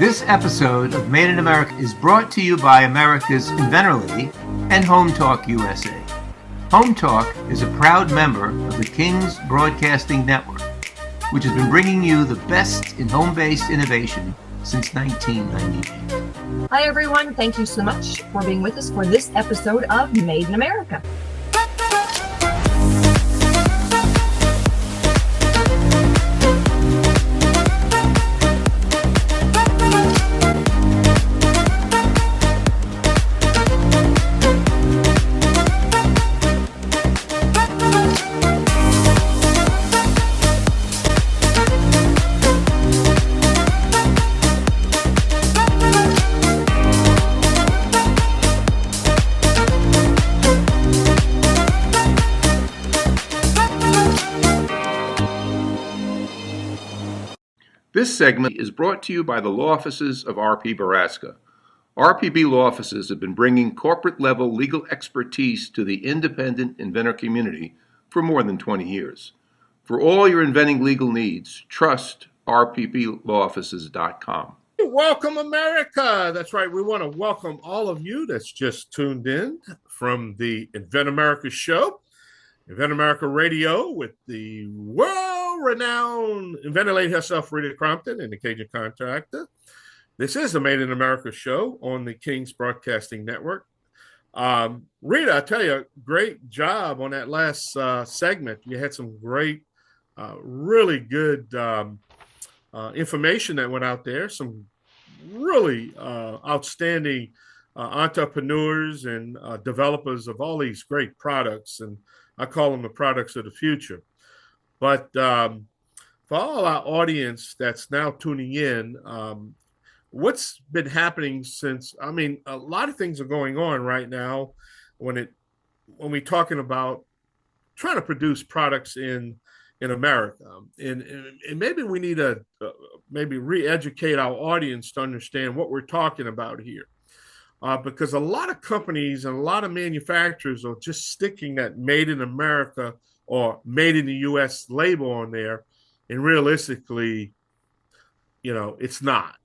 This episode of Made in America is brought to you by America's Inventor Lady and Home Talk USA. Home Talk is a proud member of the King's Broadcasting Network, which has been bringing you the best in home-based innovation since 1998. Hi, everyone. Thank you so much for being with us for this episode of Made in America. This segment is brought to you by the law offices of R.P. Baraska. RPB law offices have been bringing corporate-level legal expertise to the independent inventor community for more than 20 years. For all your inventing legal needs, trust rpblawoffices.com. Welcome, America. That's right. We want to welcome all of you that's just tuned in from the Invent America show. Invent America Radio with the world-renowned Inventor Lady herself, Rita Crompton, and the Cajun Contractor. This is the Made in America show on the King's Broadcasting Network. Rita, I tell you, great job on that last segment. You had some great, really good information that went out there. Some really outstanding entrepreneurs and developers of all these great products, and I call them the products of the future. But for all our audience that's now tuning in, what's been happening since, a lot of things are going on right now when we're talking about trying to produce products in America. And maybe we need to maybe re-educate our audience to understand what we're talking about here. Because a lot of companies and a lot of manufacturers are just sticking that made in America or made in the U.S. label on there. And realistically, it's not.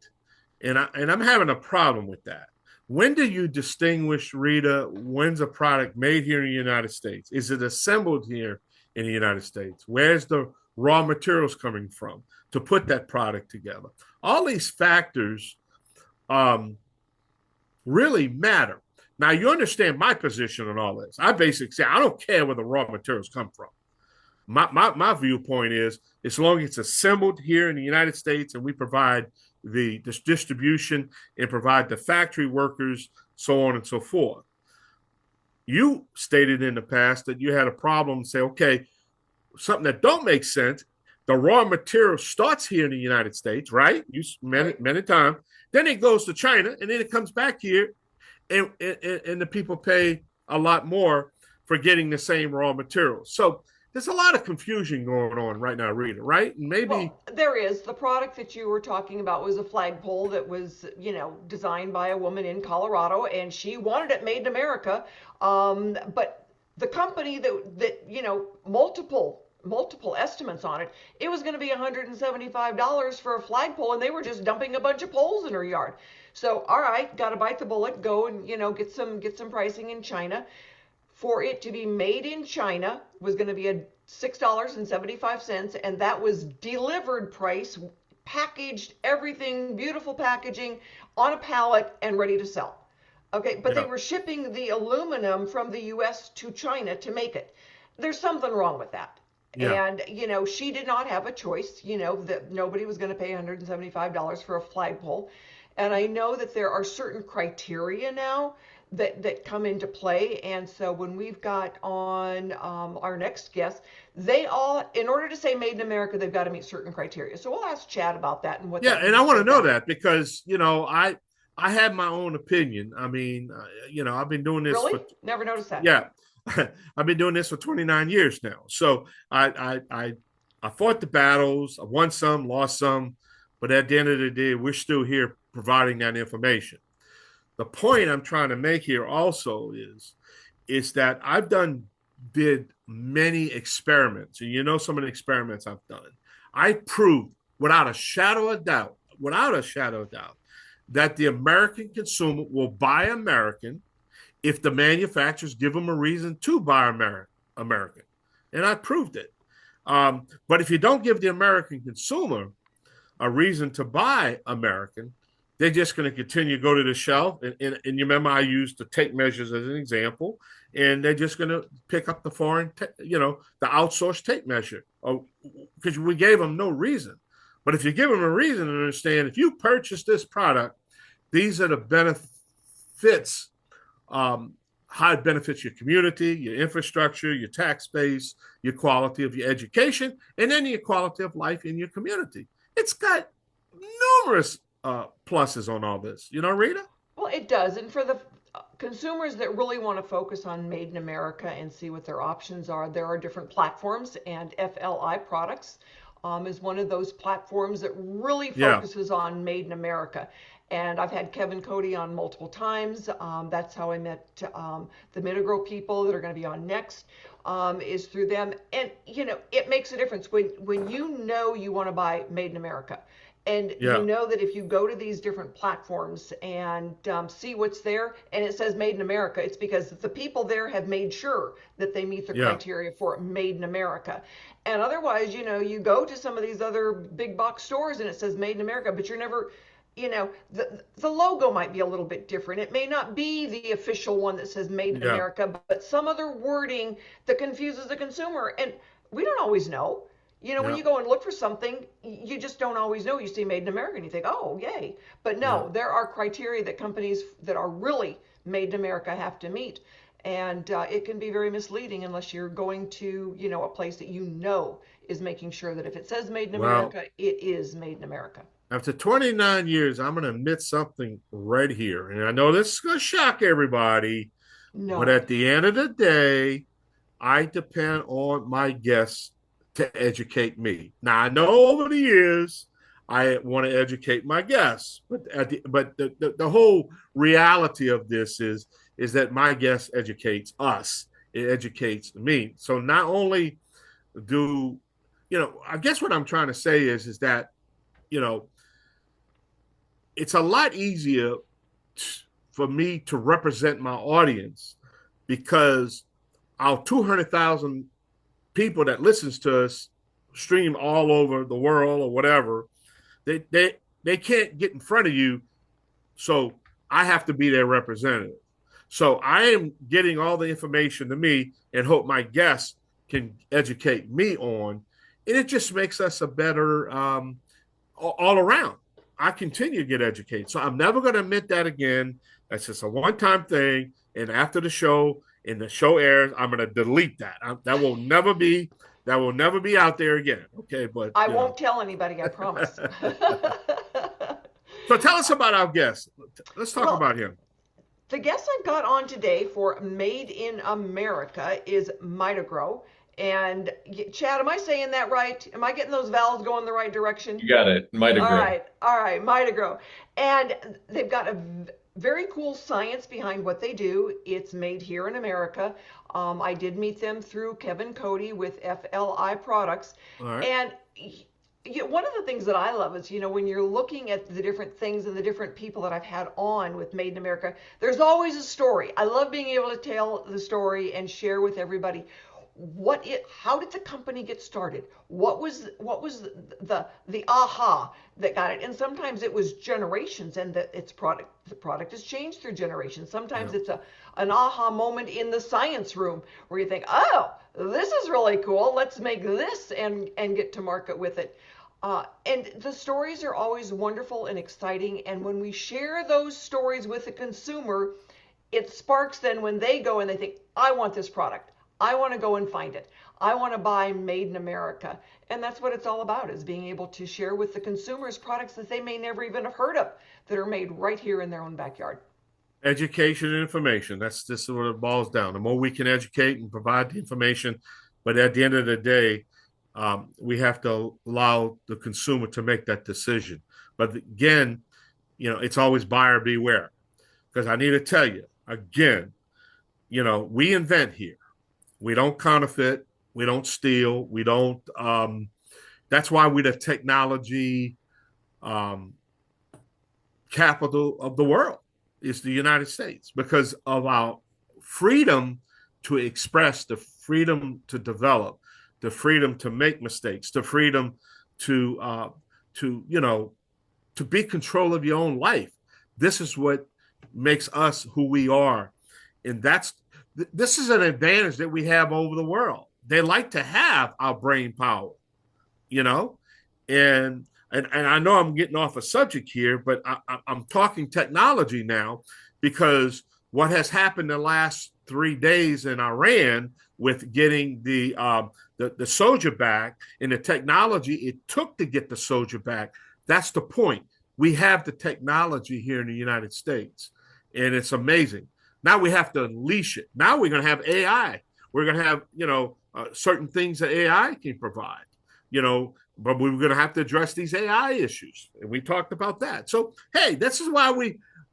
And I'm having a problem with that. When do you distinguish, Rita, when's a product made here in the United States? Is it assembled here in the United States? Where's the raw materials coming from to put that product together? All these factors really matter. Now, you understand my position on all this. I basically say I don't care where the raw materials come from. My viewpoint is, as long as it's assembled here in the United States and we provide the distribution and provide the factory workers, so on and so forth. You stated in the past that you had a problem, say, okay, something that don't make sense, the raw material starts here in the United States, right? You many times. Then it goes to China, and then it comes back here, and the people pay a lot more for getting the same raw materials. So there's a lot of confusion going on right now, Rita, right? Well, there is. The product that you were talking about was a flagpole that was, designed by a woman in Colorado, and she wanted it made in America. But the company that multiple estimates on it, it was going to be $175 for a flagpole, and they were just dumping a bunch of poles in her yard. So, all right, got to bite the bullet, go and, get some pricing in China. For it to be made in China was going to be $6.75, and that was delivered price, packaged, everything, beautiful packaging on a pallet and ready to sell. Okay, but They were shipping the aluminum from the U.S. to China to make it. There's something wrong with that. Yeah. And, she did not have a choice, that nobody was going to pay $175 for a flagpole. And I know that there are certain criteria now that come into play. And so when we've got on our next guest, they all, in order to say made in America, they've got to meet certain criteria. So we'll ask Chad about that and what. Yeah, and I want to know that because, I have my own opinion. I've been doing this. Really? Never noticed that. Yeah. I've been doing this for 29 years now. So I fought the battles. I won some, lost some. But at the end of the day, we're still here providing that information. The point I'm trying to make here also is that I've did many experiments. And some of the experiments I've done. I proved without a shadow of doubt, that the American consumer will buy American if the manufacturers give them a reason to buy American. And I proved it. But if you don't give the American consumer a reason to buy American, they're just going to continue to go to the shelf. And you remember I used the tape measures as an example, and they're just going to pick up the foreign, the outsourced tape measure, because we gave them no reason. But if you give them a reason to understand, if you purchase this product, these are the benefits, how it benefits your community, your infrastructure, your tax base, your quality of your education, and then your quality of life in your community. It's got numerous pluses on all this. Rita? Well, it does. And for the consumers that really want to focus on Made in America and see what their options are, there are different platforms, and FLI Products is one of those platforms that really focuses on Made in America. And I've had Kevin Cody on multiple times. That's how I met the MitoGrow people that are going to be on next, is through them. And, it makes a difference when you want to buy Made in America. And you know that if you go to these different platforms and see what's there, and it says Made in America, it's because the people there have made sure that they meet the criteria for Made in America. And otherwise, you go to some of these other big box stores and it says Made in America, but you're never, the logo might be a little bit different. It may not be the official one that says Made in America, but some other wording that confuses the consumer. And we don't always know. When you go and look for something, you just don't always know. You see Made in America and you think, oh, yay. But no, there are criteria that companies that are really Made in America have to meet. And it can be very misleading unless you're going to, a place that is making sure that if it says Made in America, it is Made in America. After 29 years, I'm going to admit something right here. And I know this is going to shock everybody. No. But at the end of the day, I depend on my guests to educate me. Now, I know over the years I want to educate my guests, but the whole reality of this is that my guest educates us. It educates me. So not only do I guess what I'm trying to say is that it's a lot easier for me to represent my audience because our 200,000 people that listens to us stream all over the world or whatever, they can't get in front of you. So I have to be their representative. So I am getting all the information to me and hope my guests can educate me on. And it just makes us a better all around. I continue to get educated. So I'm never going to admit that again. That's just a one-time thing. And after the show, and the show airs, I'm going to delete that. That will never be out there again. Okay, but I won't tell anybody. I promise. So tell us about our guest. Let's talk about him. The guest I've got on today for Made in America is MitoGrow. And Chad, am I saying that right? Am I getting those vowels going the right direction? You got it. MitoGrow. All right, MitoGrow. And they've got a very cool science behind what they do. It's made here in America. I did meet them through Kevin Cody with FLI Products. All right. And one of the things that I love is, when you're looking at the different things and the different people that I've had on with Made in America, there's always a story. I love being able to tell the story and share with everybody how did the company get started? What was the aha that got it? And sometimes it was generations, and the product has changed through generations. Sometimes it's an aha moment in the science room where you think, oh, this is really cool. Let's make this and get to market with it. And the stories are always wonderful and exciting. And when we share those stories with the consumer, it sparks then when they go and they think, I want this product. I want to go and find it. I want to buy Made in America. And that's what it's all about, is being able to share with the consumers products that they may never even have heard of that are made right here in their own backyard. Education and information. That's just what it boils down. The more we can educate and provide the information, but at the end of the day, we have to allow the consumer to make that decision. But again, it's always buyer beware. Because I need to tell you, again, we invent here. We don't counterfeit. We don't steal. We don't. That's why we're the technology capital of the world is the United States because of our freedom to express, the freedom to develop, the freedom to make mistakes, the freedom to to be control of your own life. This is what makes us who we are, and this is an advantage that we have over the world. They like to have our brain power, you know, and I know I'm getting off a subject here, but I'm talking technology now because what has happened the last 3 days in Iran with getting the soldier back and the technology it took to get the soldier back. That's the point. We have the technology here in the United States, and it's amazing. Now we have to unleash it. Now we're going to have AI. We're going to have, certain things that AI can provide, but we're going to have to address these AI issues. And we talked about that. So, hey, this is why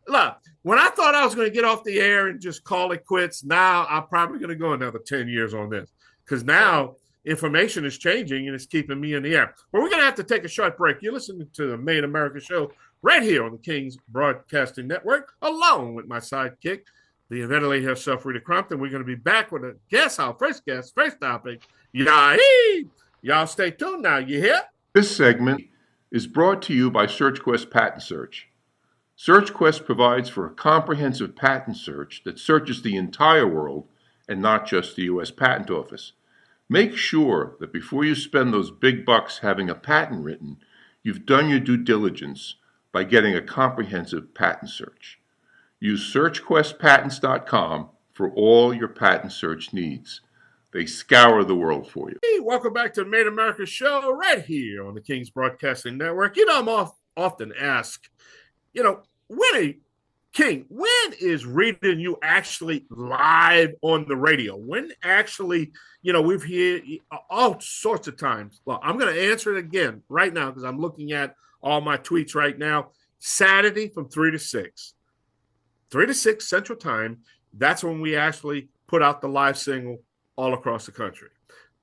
look, when I thought I was going to get off the air and just call it quits, now I'm probably going to go another 10 years on this because now information is changing and it's keeping me in the air. But we're going to have to take a short break. You're listening to the Made in America show right here on the King's Broadcasting Network, along with my sidekick, the Inventor Lady herself, Rita Crompton. We're going to be back with a guest, our first guest, first topic. Y'all stay tuned now. You hear? This segment is brought to you by SearchQuest Patent Search. SearchQuest provides for a comprehensive patent search that searches the entire world and not just the U.S. Patent Office. Make sure that before you spend those big bucks having a patent written, you've done your due diligence by getting a comprehensive patent search. Use SearchQuestPatents.com for all your patent search needs. They scour the world for you. Hey, welcome back to the Made in America show right here on the King's Broadcasting Network. I'm often asked, when is Rita and you actually live on the radio? When actually, we've heard all sorts of times. Well, I'm going to answer it again right now because I'm looking at all my tweets right now. Saturday from 3 to 6. 3 to 6 Central Time. That's when we actually put out the live single all across the country.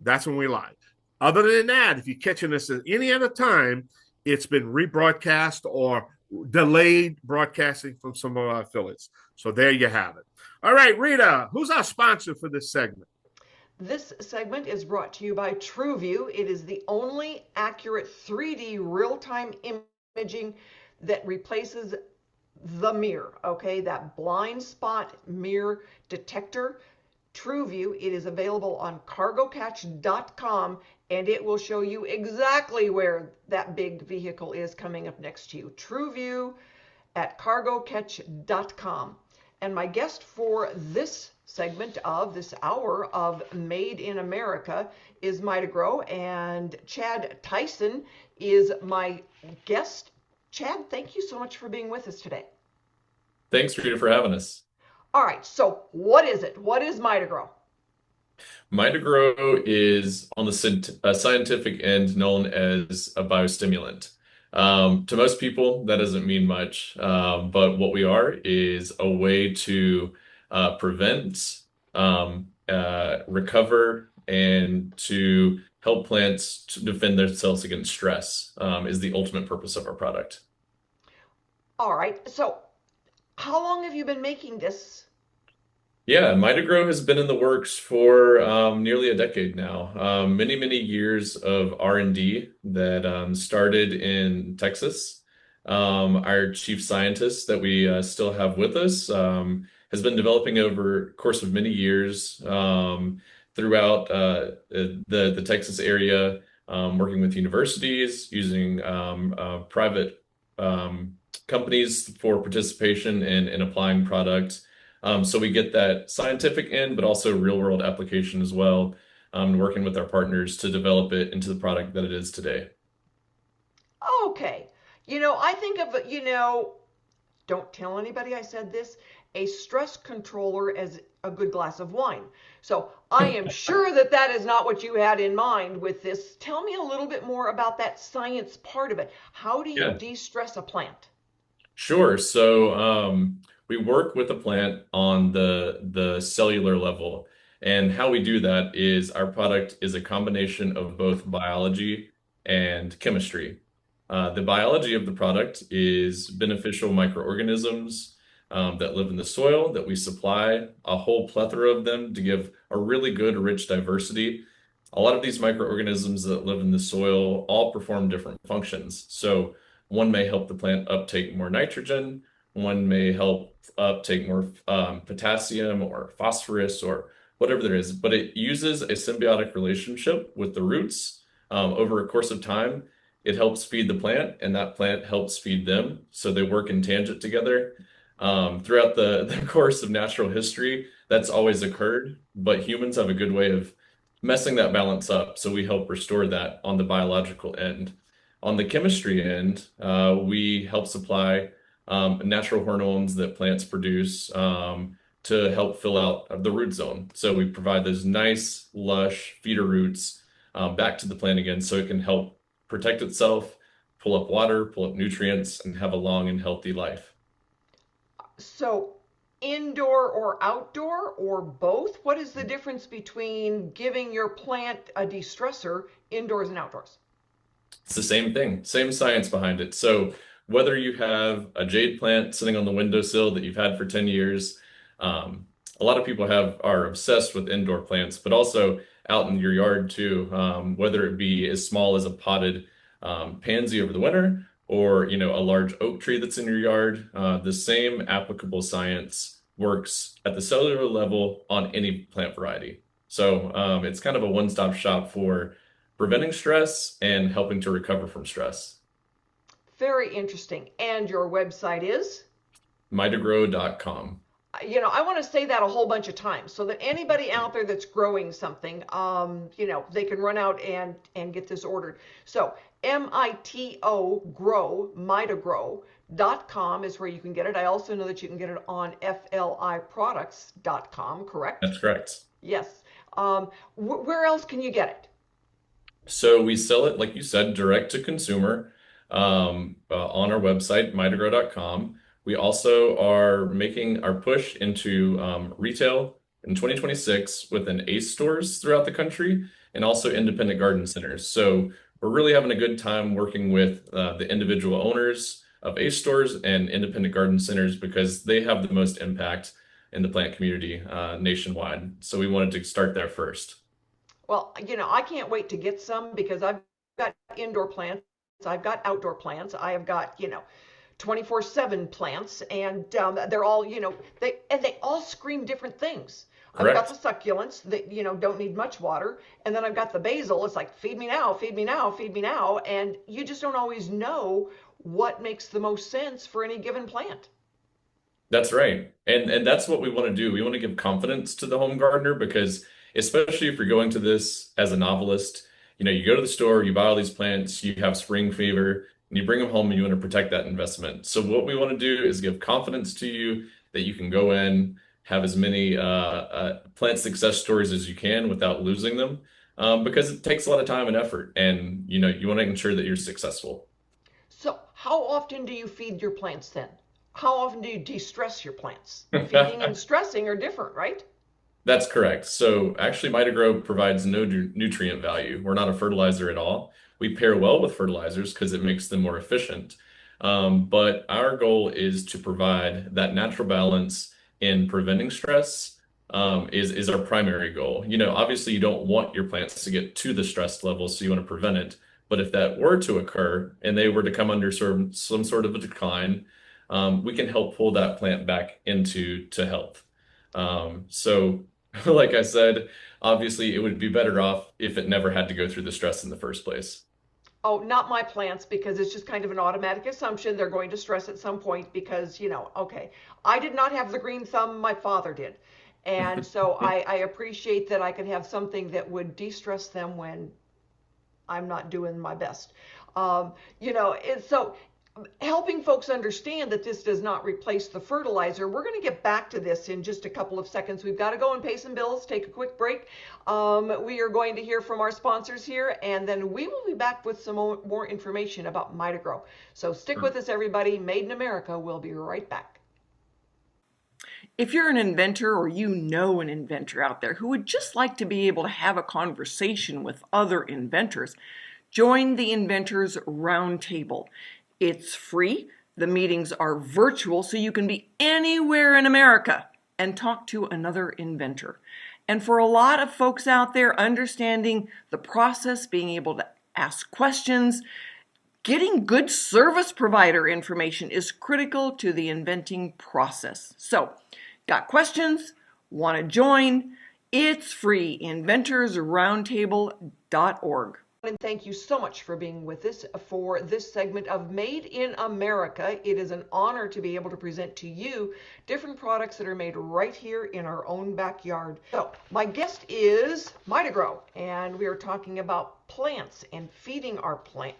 That's when we live. Other than that, if you're catching us at any other time, it's been rebroadcast or delayed broadcasting from some of our affiliates. So there you have it. All right, Rita, who's our sponsor for this segment? This segment is brought to you by TrueView. It is the only accurate 3D real-time imaging that replaces the mirror, okay? That blind spot mirror detector. TrueView, it is available on cargocatch.com, and it will show you exactly where that big vehicle is coming up next to you. TrueView at cargocatch.com. And my guest for this segment of this hour of Made in America is MitoGrow, and Chad Tyson is my guest. Chad, thank you so much for being with us today. Thanks, Rita, for having us. All right, so what is it? What is MitoGrow? MitoGrow is on the scientific end known as a biostimulant. To most people, that doesn't mean much, but what we are is a way to prevent, recover, and to help plants to defend themselves against stress is the ultimate purpose of our product. All right, so how long have you been making this? Yeah, MitoGrow has been in the works for nearly a decade now. Many, many years of R&D that started in Texas. Our chief scientist that we still have with us has been developing over the course of many years throughout the Texas area, working with universities, using private companies for participation in applying products. So we get that scientific end, but also real world application as well, working with our partners to develop it into the product that it is today. Okay. I think of, don't tell anybody I said this, a stress controller as a good glass of wine. So I am sure that is not what you had in mind with this. Tell me a little bit more about that science part of it. How do you de-stress a plant? Sure. So we work with a plant on the cellular level. And how we do that is our product is a combination of both biology and chemistry. The biology of the product is beneficial microorganisms that live in the soil that we supply a whole plethora of them to give a really good, rich diversity. A lot of these microorganisms that live in the soil all perform different functions. So one may help the plant uptake more nitrogen, one may help uptake more potassium or phosphorus or whatever there is, but it uses a symbiotic relationship with the roots over a course of time. It helps feed the plant, and that plant helps feed them. So they work in tangent together. Throughout the course of natural history, that's always occurred, but humans have a good way of messing that balance up. So we help restore that on the biological end. On the chemistry end, we help supply natural hormones that plants produce to help fill out the root zone. So we provide those nice, lush feeder roots back to the plant again so it can help protect itself, pull up water, pull up nutrients, and have a long and healthy life. So indoor or outdoor or both? What is the difference between giving your plant a de-stressor indoors and outdoors? It's the same thing, same science behind it. So whether you have a jade plant sitting on the windowsill that you've had for 10 years, a lot of people are obsessed with indoor plants, but also out in your yard too, whether it be as small as a potted pansy over the winter or a large oak tree that's in your yard. The same applicable science works at the cellular level on any plant variety. So it's kind of a one-stop shop for preventing stress and helping to recover from stress. Very interesting. And your website is? MitoGrow.com. I want to say that a whole bunch of times so that anybody out there that's growing something, they can run out and get this ordered. So MitoGrow.com is where you can get it. I also know that you can get it on FLIproducts.com, correct? That's correct. Yes. Where else can you get it? So we sell it, like you said, direct to consumer on our website, mitogrow.com. We also are making our push into retail in 2026 within ACE stores throughout the country and also independent garden centers. So we're really having a good time working with the individual owners of ACE stores and independent garden centers because they have the most impact in the plant community nationwide. So we wanted to start there first. Well, I can't wait to get some because I've got indoor plants, I've got outdoor plants, I have got, 24/7 plants, and they're all, they all scream different things. Correct. I've got the succulents that, don't need much water, and then I've got the basil. It's like, feed me now, feed me now, feed me now, and you just don't always know what makes the most sense for any given plant. That's right. And that's what we want to do. We want to give confidence to the home gardener because especially if you're going to this as a novelist, you go to the store, you buy all these plants, you have spring fever, and you bring them home and you want to protect that investment. So what we want to do is give confidence to you that you can go in, have as many plant success stories as you can without losing them, because it takes a lot of time and effort, and you want to ensure that you're successful. So how often do you feed your plants then? How often do you de-stress your plants? Feeding and stressing are different, right? That's correct. So actually, MitoGrow provides no nutrient value. We're not a fertilizer at all. We pair well with fertilizers because it makes them more efficient. But our goal is to provide that natural balance in preventing stress is our primary goal. Obviously you don't want your plants to get to the stress level, so you want to prevent it. But if that were to occur and they were to come under some sort of a decline, we can help pull that plant back into health. So like I said, obviously it would be better off if it never had to go through the stress in the first place. Oh, not my plants, because it's just kind of an automatic assumption they're going to stress at some point because, okay, I did not have the green thumb, my father did. And so I appreciate that I can have something that would de-stress them when I'm not doing my best. So helping folks understand that this does not replace the fertilizer. We're going to get back to this in just a couple of seconds. We've got to go and pay some bills, take a quick break. We are going to hear from our sponsors here, and then we will be back with some more information about MitoGrow. So stick with us, everybody. Made in America. We'll be right back. If you're an inventor or you know an inventor out there who would just like to be able to have a conversation with other inventors, Join the Inventors Roundtable. It's free. The meetings are virtual, so you can be anywhere in America and talk to another inventor. And for a lot of folks out there, understanding the process, being able to ask questions, getting good service provider information is critical to the inventing process. So, got questions? Want to join? It's free, inventorsroundtable.org. And thank you so much for being with us for this segment of Made in America. It is an honor to be able to present to you different products that are made right here in our own backyard. So my guest is MitoGrow, and we are talking about plants and feeding our plant.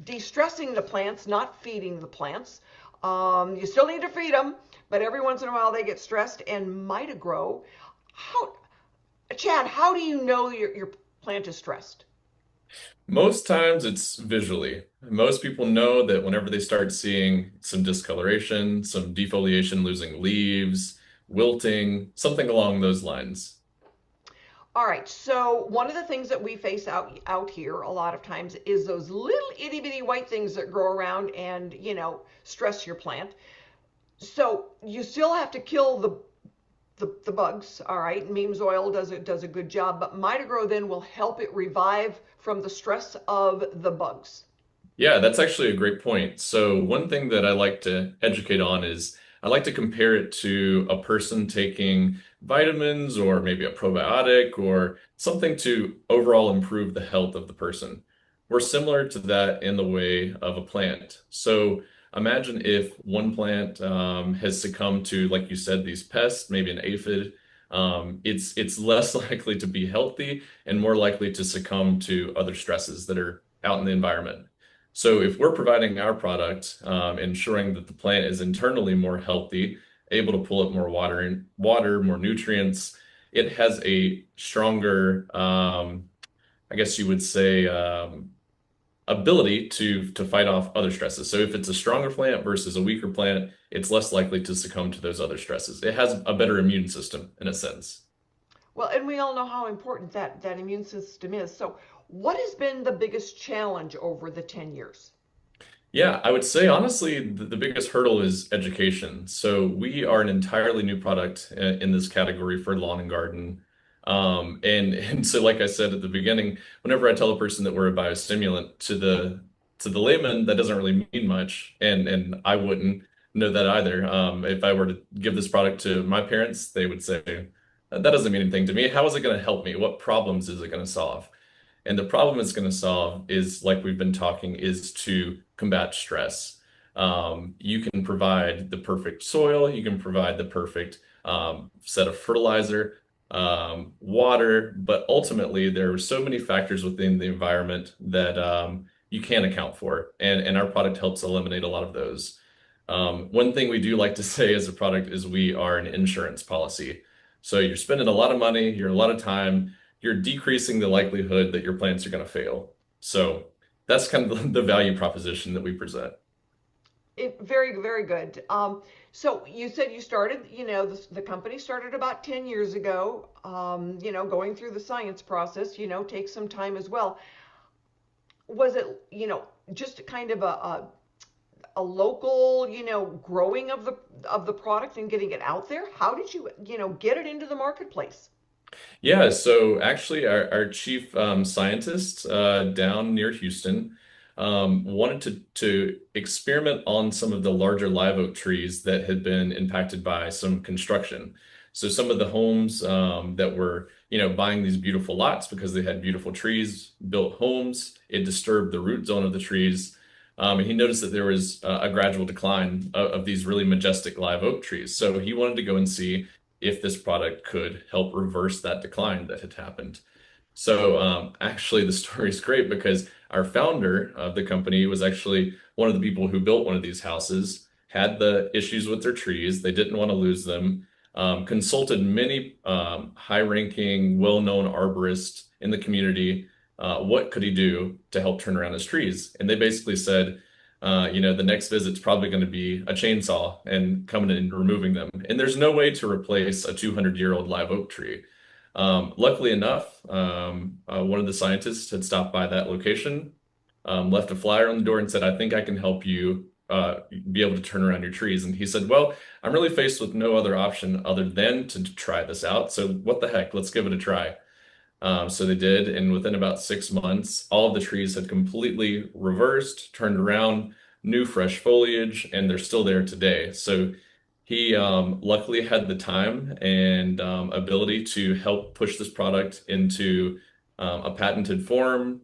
De-stressing the plants, not feeding the plants. You still need to feed them, but every once in a while they get stressed. And MitoGrow, Chad, how do you know your plant is stressed? Most times it's visually. Most people know that whenever they start seeing some discoloration, some defoliation, losing leaves, wilting, something along those lines. All right, so one of the things that we face out here a lot of times is those little itty bitty white things that grow around and, stress your plant. So you still have to kill the bugs, all right? Memes oil does a good job, but MitoGrow then will help it revive from the stress of the bugs. Yeah, that's actually a great point. So one thing that I like to educate on is I like to compare it to a person taking vitamins or maybe a probiotic or something to overall improve the health of the person. We're similar to that in the way of a plant. So imagine if one plant has succumbed to, like you said, these pests, maybe an aphid. It's less likely to be healthy and more likely to succumb to other stresses that are out in the environment. So if we're providing our product, ensuring that the plant is internally more healthy, able to pull up more water, more nutrients, it has a stronger, I guess you would say, ability to fight off other stresses. So if it's a stronger plant versus a weaker plant, it's less likely to succumb to those other stresses. It has a better immune system in a sense. Well, and we all know how important that immune system is. So what has been the biggest challenge over the 10 years? Yeah, I would say honestly, the biggest hurdle is education. So we are an entirely new product in this category for lawn and garden. And so like I said at the beginning, whenever I tell a person that we're a biostimulant to the layman, that doesn't really mean much. And I wouldn't know that either. If I were to give this product to my parents, they would say, that doesn't mean anything to me. How is it going to help me? What problems is it going to solve? And the problem it's going to solve is, like we've been talking, is to combat stress. You can provide the perfect soil, you can provide the perfect set of fertilizer, water, but ultimately there are so many factors within the environment that you can't account for. And our product helps eliminate a lot of those. One thing we do like to say as a product is we are an insurance policy. So you're spending a lot of money, you're a lot of time, you're decreasing the likelihood that your plants are going to fail. So that's kind of the value proposition that we present. Very, very good. So you said you started, the company started about 10 years ago, going through the science process, takes some time as well. Was it, just kind of a local, growing of the product and getting it out there? How did you, get it into the marketplace? Yeah, so actually our chief scientist down near Houston wanted to experiment on some of the larger live oak trees that had been impacted by some construction. So some of the homes that were, buying these beautiful lots because they had beautiful trees, built homes, it disturbed the root zone of the trees. And he noticed that there was a gradual decline of these really majestic live oak trees. So he wanted to go and see if this product could help reverse that decline that had happened. So actually the story is great because our founder of the company was actually one of the people who built one of these houses, had the issues with their trees. They didn't want to lose them, consulted many high-ranking, well-known arborists in the community. What could he do to help turn around his trees? And they basically said, the next visit's probably going to be a chainsaw and coming in and removing them. And there's no way to replace a 200-year-old live oak tree. Luckily enough, one of the scientists had stopped by that location, left a flyer on the door and said, I think I can help you be able to turn around your trees. And he said, well, I'm really faced with no other option other than to try this out. So what the heck, let's give it a try. So they did, and within about 6 months, all of the trees had completely reversed, turned around, new fresh foliage, and they're still there today. So he luckily had the time and ability to help push this product into a patented form,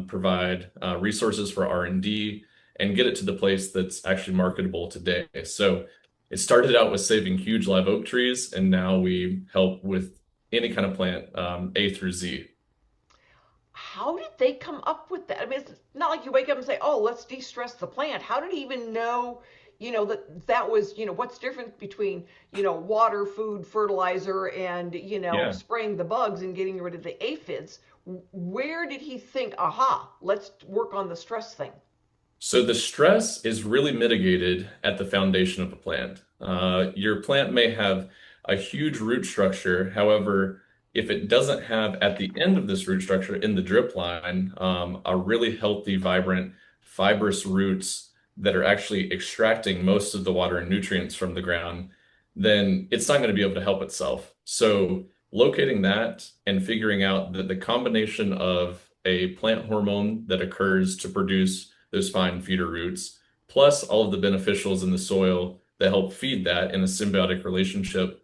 provide resources for R&D, and get it to the place that's actually marketable today. So it started out with saving huge live oak trees, and now we help with any kind of plant, A through Z. How did they come up with that? I mean, it's not like you wake up and say, "Oh, let's de-stress the plant." How did he even know, that was, what's different between, water, food, fertilizer, and, Yeah. spraying the bugs and getting rid of the aphids? Where did he think, aha, let's work on the stress thing? So the stress is really mitigated at the foundation of a plant. Your plant may have a huge root structure. However, if it doesn't have at the end of this root structure in the drip line, a really healthy, vibrant, fibrous roots that are actually extracting most of the water and nutrients from the ground, then it's not going to be able to help itself. So locating that and figuring out that the combination of a plant hormone that occurs to produce those fine feeder roots, plus all of the beneficials in the soil that help feed that in a symbiotic relationship,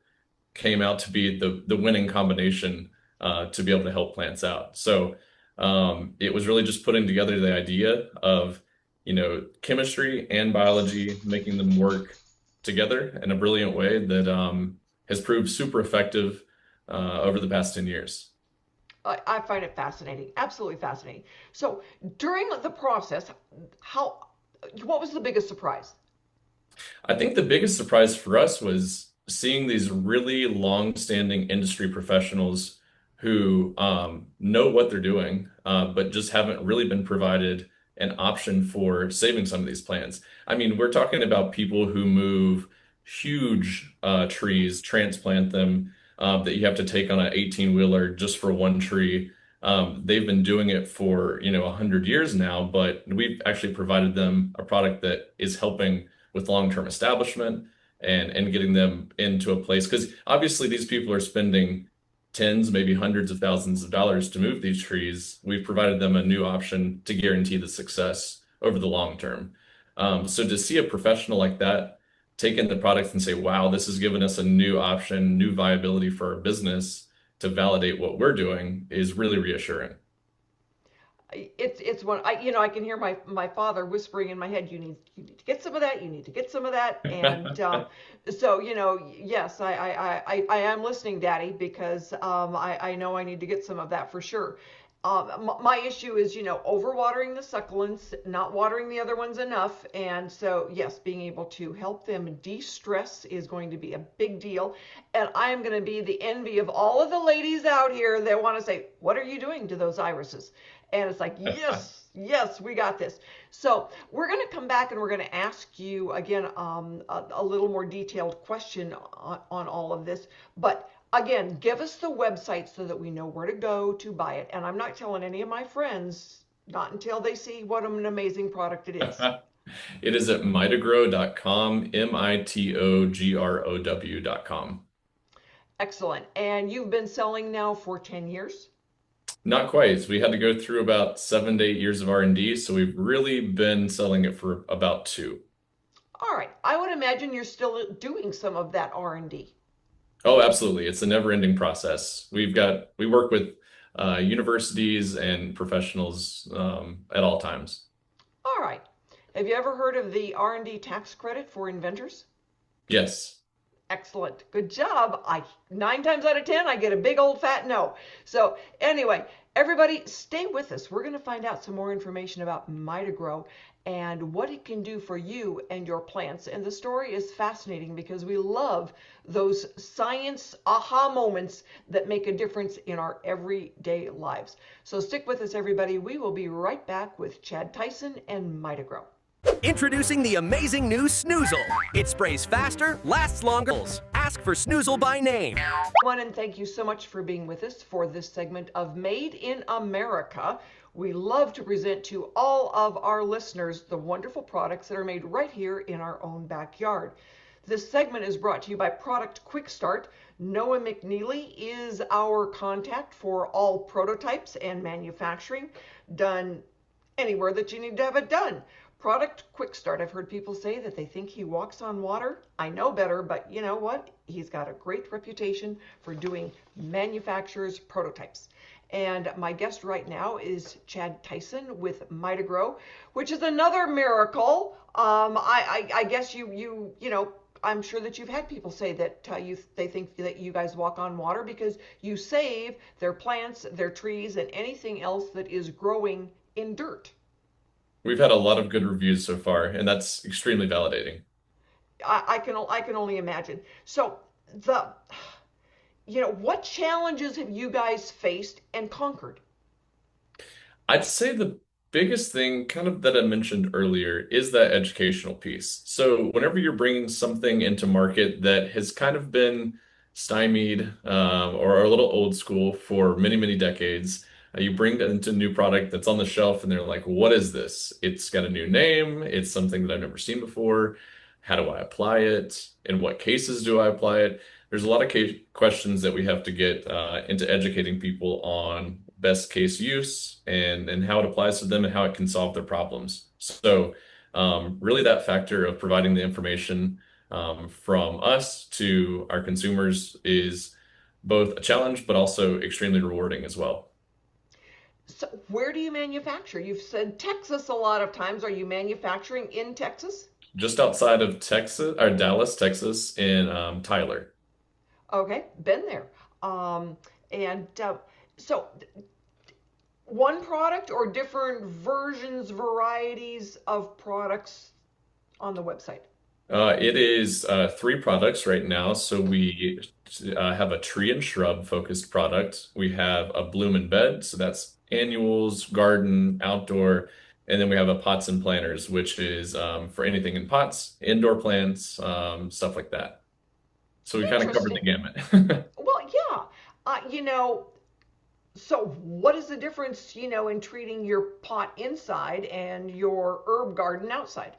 came out to be the winning combination to be able to help plants out. So it was really just putting together the idea of, chemistry and biology, making them work together in a brilliant way that has proved super effective over the past 10 years. I find it fascinating, absolutely fascinating. So during the process, what was the biggest surprise? I think the biggest surprise for us was seeing these really long-standing industry professionals who know what they're doing, but just haven't really been provided an option for saving some of these plants. I mean, we're talking about people who move huge trees, transplant them, that you have to take on an 18-wheeler just for one tree. They've been doing it for, 100 years now, but we've actually provided them a product that is helping with long-term establishment and getting them into a place. Because obviously these people are spending tens, maybe hundreds of thousands of dollars to move these trees. We've provided them a new option to guarantee the success over the long term. So to see a professional like that take in the product and say, wow, this has given us a new option, new viability for our business to validate what we're doing is really reassuring. It's one I can hear my father whispering in my head, you need to get some of that, you need to get some of that. And so yes, I am listening, Daddy, because I know I need to get some of that for sure. My issue is, overwatering the succulents, not watering the other ones enough. And so, yes, being able to help them de-stress is going to be a big deal. And I'm going to be the envy of all of the ladies out here that want to say, what are you doing to those irises? And it's like, yes, yes, we got this. So we're going to come back and we're going to ask you again a little more detailed question on all of this. But again, give us the website so that we know where to go to buy it. And I'm not telling any of my friends, not until they see what an amazing product it is. It is at mitogrow.com, mitogrow.com. Excellent. And you've been selling now for 10 years? Not quite. We had to go through about 7 to 8 years of R&D, so we've really been selling it for about 2. All right. I would imagine you're still doing some of that R&D. Oh, absolutely. It's a never-ending process. We work with universities and professionals at all times. All right. Have you ever heard of the R&D tax credit for inventors? Yes. Excellent. Good job. 9 times out of 10, I get a big old fat no. So anyway, everybody stay with us. We're going to find out some more information about MitoGrow and what it can do for you and your plants. And the story is fascinating because we love those science aha moments that make a difference in our everyday lives. So stick with us, everybody. We will be right back with Chad Tyson and MitoGrow. Introducing the amazing new Snoozle. It sprays faster, lasts longer. Ask for Snoozle by name. And thank you so much for being with us for this segment of Made in America. We love to present to all of our listeners the wonderful products that are made right here in our own backyard. This segment is brought to you by Product Quick Start. Noah McNeely is our contact for all prototypes and manufacturing done anywhere that you need to have it done. Product Quick Start. I've heard people say that they think he walks on water. I know better, but you know what? He's got a great reputation for doing manufacturers' prototypes. And my guest right now is Chad Tyson with MitoGrow, which is another miracle. I guess you know, I'm sure that you've had people say that they think that you guys walk on water because you save their plants, their trees, and anything else that is growing in dirt. We've had a lot of good reviews so far, and that's extremely validating. I can only imagine. So what challenges have you guys faced and conquered? I'd say the biggest thing kind of that I mentioned earlier is that educational piece. So whenever you're bringing something into market that has kind of been stymied or a little old school for many, many decades, you bring that into a new product that's on the shelf and they're like, what is this? It's got a new name. It's something that I've never seen before. How do I apply it? In what cases do I apply it? There's a lot of questions that we have to get into educating people on best case use and how it applies to them and how it can solve their problems. So really that factor of providing the information from us to our consumers is both a challenge, but also extremely rewarding as well. So where do you manufacture? You've said Texas a lot of times. Are you manufacturing in Texas? Just outside of Texas, or Dallas, Texas, in Tyler. Okay, been there. So one product or different versions, varieties of products on the website? It is 3 products right now. So we have a tree and shrub focused product. We have a bloom and bed. So that's annuals, garden, outdoor. And then we have a pots and planters, which is for anything in pots, indoor plants, stuff like that. So we kind of covered the gamut. Well, yeah. So what is the difference, in treating your pot inside and your herb garden outside?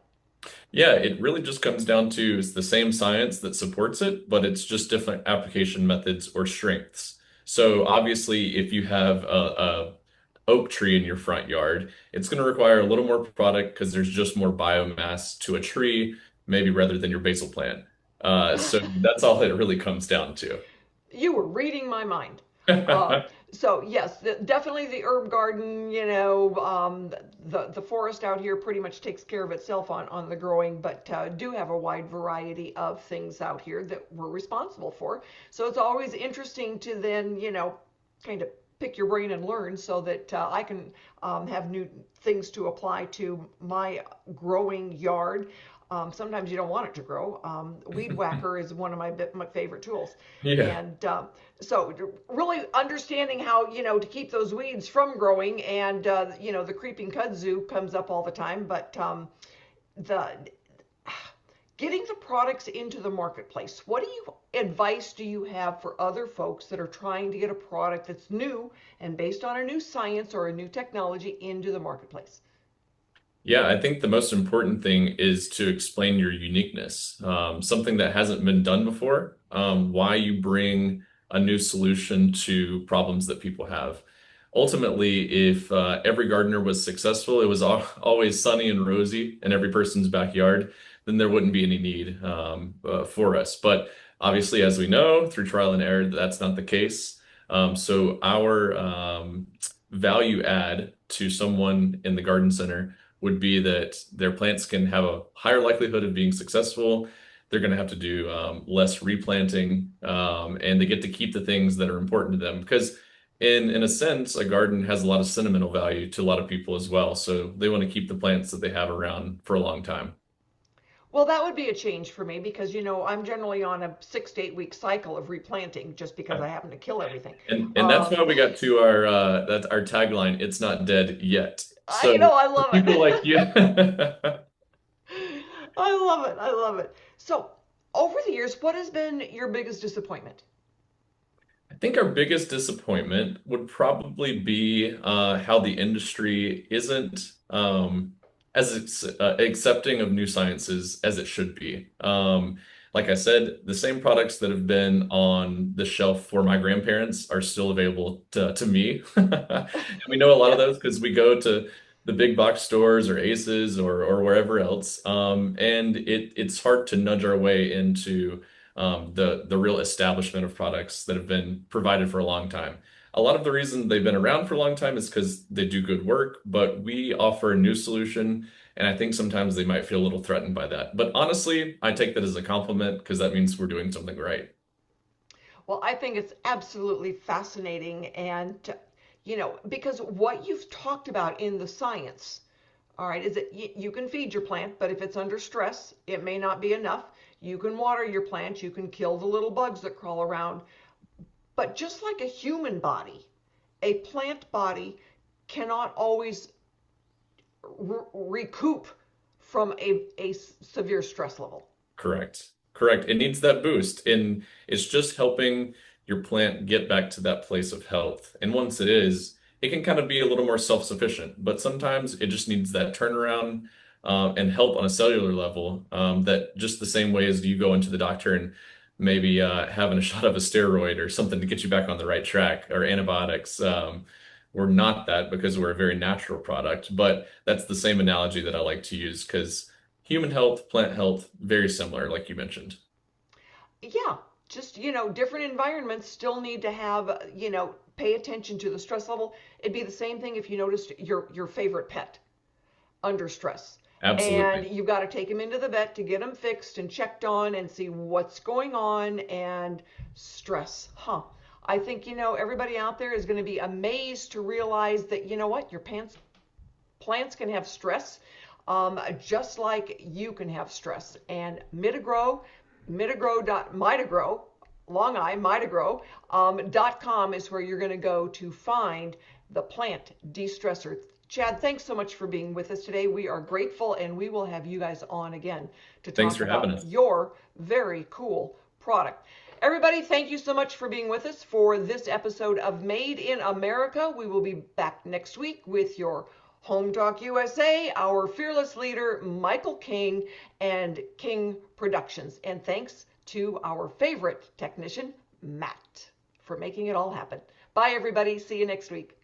Yeah, it really just comes down to it's the same science that supports it, but it's just different application methods or strengths. So obviously, if you have a oak tree in your front yard, it's going to require a little more product because there's just more biomass to a tree, maybe rather than your basil plant. So that's all it really comes down to. You were reading my mind. So yes, definitely the herb garden, the forest out here pretty much takes care of itself on the growing, but do have a wide variety of things out here that we're responsible for. So it's always interesting to then, kind of pick your brain and learn so that I can have new things to apply to my growing yard. Sometimes you don't want it to grow. Weed whacker is one of my favorite tools. Yeah. And so really understanding how, to keep those weeds from growing and, the creeping kudzu comes up all the time, but getting the products into the marketplace, what advice do you have for other folks that are trying to get a product that's new and based on a new science or a new technology into the marketplace? Yeah, I think the most important thing is to explain your uniqueness, something that hasn't been done before, why you bring a new solution to problems that people have. Ultimately, if every gardener was successful, it was always sunny and rosy in every person's backyard, then there wouldn't be any need for us. But obviously, as we know, through trial and error, that's not the case. So our value add to someone in the garden center would be that their plants can have a higher likelihood of being successful. They're going to have to do less replanting, and they get to keep the things that are important to them. Because in a sense, a garden has a lot of sentimental value to a lot of people as well. So they want to keep the plants that they have around for a long time. Well, that would be a change for me because, I'm generally on a 6 to 8 week cycle of replanting just because I happen to kill everything. And that's why we got to that's our tagline, "It's not dead yet." So I know, I love people it. like you. I love it. I love it. So, over the years, what has been your biggest disappointment? I think our biggest disappointment would probably be how the industry isn't accepting of new sciences as it should be. Like I said, the same products that have been on the shelf for my grandparents are still available to me. And we know a lot of Yeah. those because we go to the big box stores or Aces or wherever else. And it's hard to nudge our way into the real establishment of products that have been provided for a long time. A lot of the reason they've been around for a long time is because they do good work, but we offer a new solution, and I think sometimes they might feel a little threatened by that. But honestly, I take that as a compliment because that means we're doing something right. Well, I think it's absolutely fascinating, and because what you've talked about in the science, all right, is that you can feed your plant, but if it's under stress, it may not be enough. You can water your plant, you can kill the little bugs that crawl around, but just like a human body, a plant body cannot always recoup from a severe stress level. Correct. Correct. It needs that boost, and it's just helping your plant get back to that place of health. And once it is, it can kind of be a little more self-sufficient, but sometimes it just needs that turnaround and help on a cellular level. That just the same way as you go into the doctor and maybe having a shot of a steroid or something to get you back on the right track or antibiotics. We're not that because we're a very natural product, but that's the same analogy that I like to use because human health, plant health, very similar, like you mentioned. Yeah, just, different environments still need to have, pay attention to the stress level. It'd be the same thing if you noticed your favorite pet under stress. And Absolutely. you've got to take him into the vet to get him fixed and checked on and see what's going on and stress. Huh. I think, everybody out there is going to be amazed to realize that, what, your plants can have stress, just like you can have stress. And MitoGrow, Long I, MitoGrow, .com is where you're going to go to find the plant de-stressor. Chad, thanks so much for being with us today. We are grateful, and we will have you guys on again to Thanks talk for having about us. your very cool product. Everybody, thank you so much for being with us for this episode of Made in America. We will be back next week with your Home Talk USA, our fearless leader, Michael King, and King Productions. And thanks to our favorite technician, Matt, for making it all happen. Bye, everybody. See you next week.